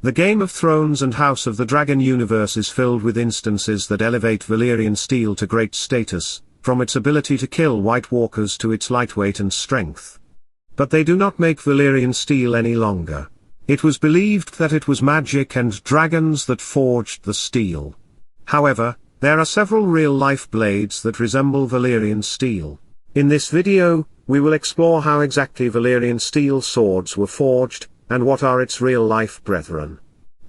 The Game of Thrones and House of the Dragon universe is filled with instances that elevate Valyrian steel to great status, from its ability to kill White Walkers to its lightweight and strength. But they do not make Valyrian steel any longer. It was believed that it was magic and dragons that forged the steel. However, there are several real-life blades that resemble Valyrian steel. In this video, we will explore how exactly Valyrian steel swords were forged, and what are its real-life brethren.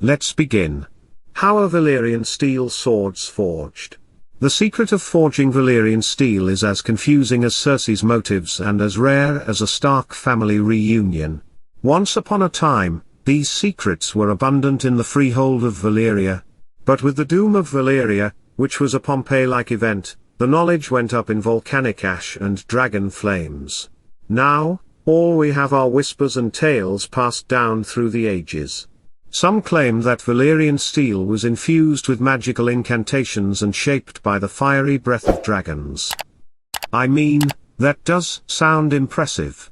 Let's begin. How are Valyrian steel swords forged? The secret of forging Valyrian steel is as confusing as Cersei's motives and as rare as a Stark family reunion. Once upon a time, these secrets were abundant in the freehold of Valyria. But with the doom of Valyria, which was a Pompeii-like event, the knowledge went up in volcanic ash and dragon flames. Now, all we have are whispers and tales passed down through the ages. Some claim that Valyrian steel was infused with magical incantations and shaped by the fiery breath of dragons. I mean, that does sound impressive.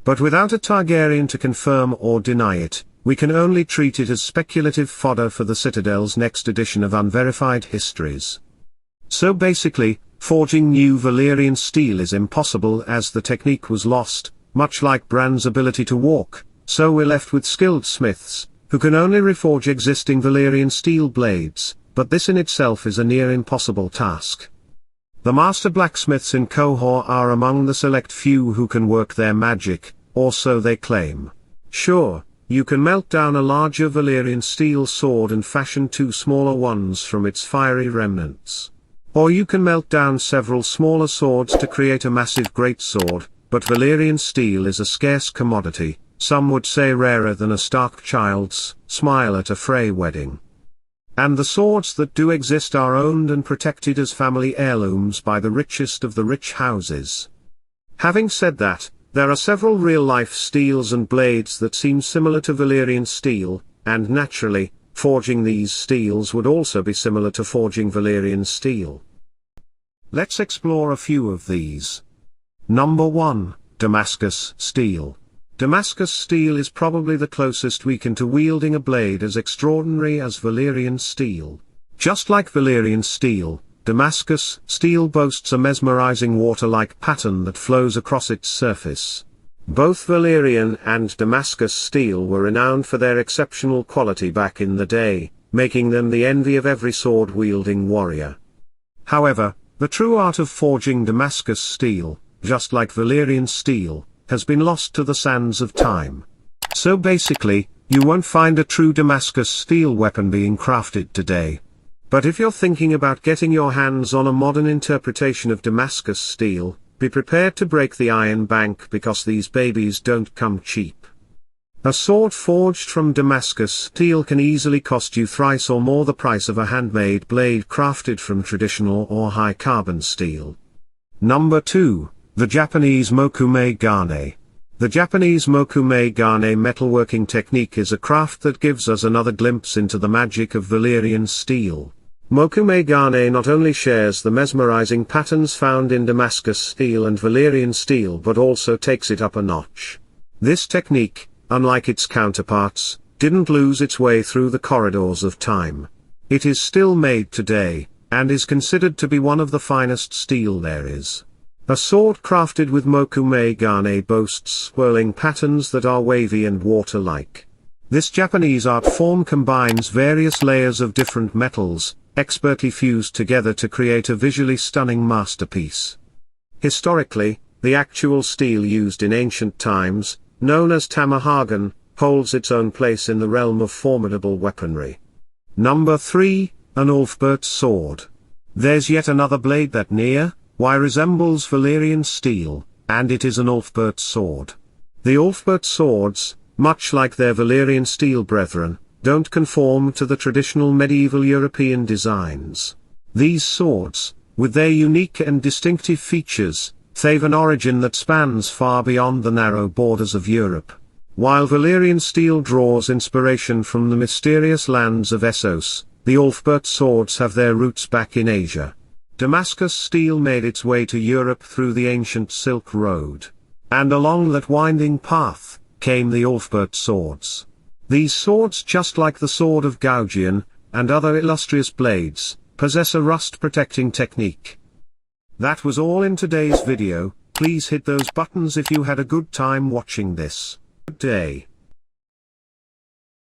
But without a Targaryen to confirm or deny it, we can only treat it as speculative fodder for the Citadel's next edition of Unverified Histories. So basically, forging new Valyrian steel is impossible as the technique was lost. Much like Bran's ability to walk, so we're left with skilled smiths, who can only reforge existing Valyrian steel blades, but this in itself is a near impossible task. The master blacksmiths in Qohor are among the select few who can work their magic, or so they claim. Sure, you can melt down a larger Valyrian steel sword and fashion two smaller ones from its fiery remnants. Or you can melt down several smaller swords to create a massive greatsword. But Valyrian steel is a scarce commodity, some would say rarer than a Stark child's smile at a Frey wedding. And the swords that do exist are owned and protected as family heirlooms by the richest of the rich houses. Having said that, there are several real-life steels and blades that seem similar to Valyrian steel, and naturally, forging these steels would also be similar to forging Valyrian steel. Let's explore a few of these. Number 1, Damascus Steel. Damascus Steel is probably the closest we can to wielding a blade as extraordinary as Valyrian steel. Just like Valyrian steel, Damascus Steel boasts a mesmerizing water-like pattern that flows across its surface. Both Valyrian and Damascus Steel were renowned for their exceptional quality back in the day, making them the envy of every sword-wielding warrior. However, the true art of forging Damascus Steel, just like Valyrian steel, has been lost to the sands of time. So basically, you won't find a true Damascus steel weapon being crafted today. But if you're thinking about getting your hands on a modern interpretation of Damascus steel, be prepared to break the iron bank because these babies don't come cheap. A sword forged from Damascus steel can easily cost you thrice or more the price of a handmade blade crafted from traditional or high-carbon steel. Number 2. The Japanese Mokumegane. The Japanese Mokumegane metalworking technique is a craft that gives us another glimpse into the magic of Valyrian steel. Mokumegane not only shares the mesmerizing patterns found in Damascus steel and Valyrian steel but also takes it up a notch. This technique, unlike its counterparts, didn't lose its way through the corridors of time. It is still made today, and is considered to be one of the finest steel there is. A sword crafted with Mokumegane boasts swirling patterns that are wavy and water-like. This Japanese art form combines various layers of different metals, expertly fused together to create a visually stunning masterpiece. Historically, the actual steel used in ancient times, known as Tamahagan, holds its own place in the realm of formidable weaponry. Number 3, an Alfred Sword. There's yet another blade that resembles Valyrian steel, and it is an Alfred Sword. The Alfred swords, much like their Valyrian steel brethren, don't conform to the traditional medieval European designs. These swords, with their unique and distinctive features, have an origin that spans far beyond the narrow borders of Europe. While Valyrian steel draws inspiration from the mysterious lands of Essos, the Alfred swords have their roots back in Asia. Damascus steel made its way to Europe through the ancient Silk Road. And along that winding path, came the Alfred swords. These swords, just like the sword of Gaugian, and other illustrious blades, possess a rust-protecting technique. That was all in today's video. Please hit those buttons if you had a good time watching this. Good day.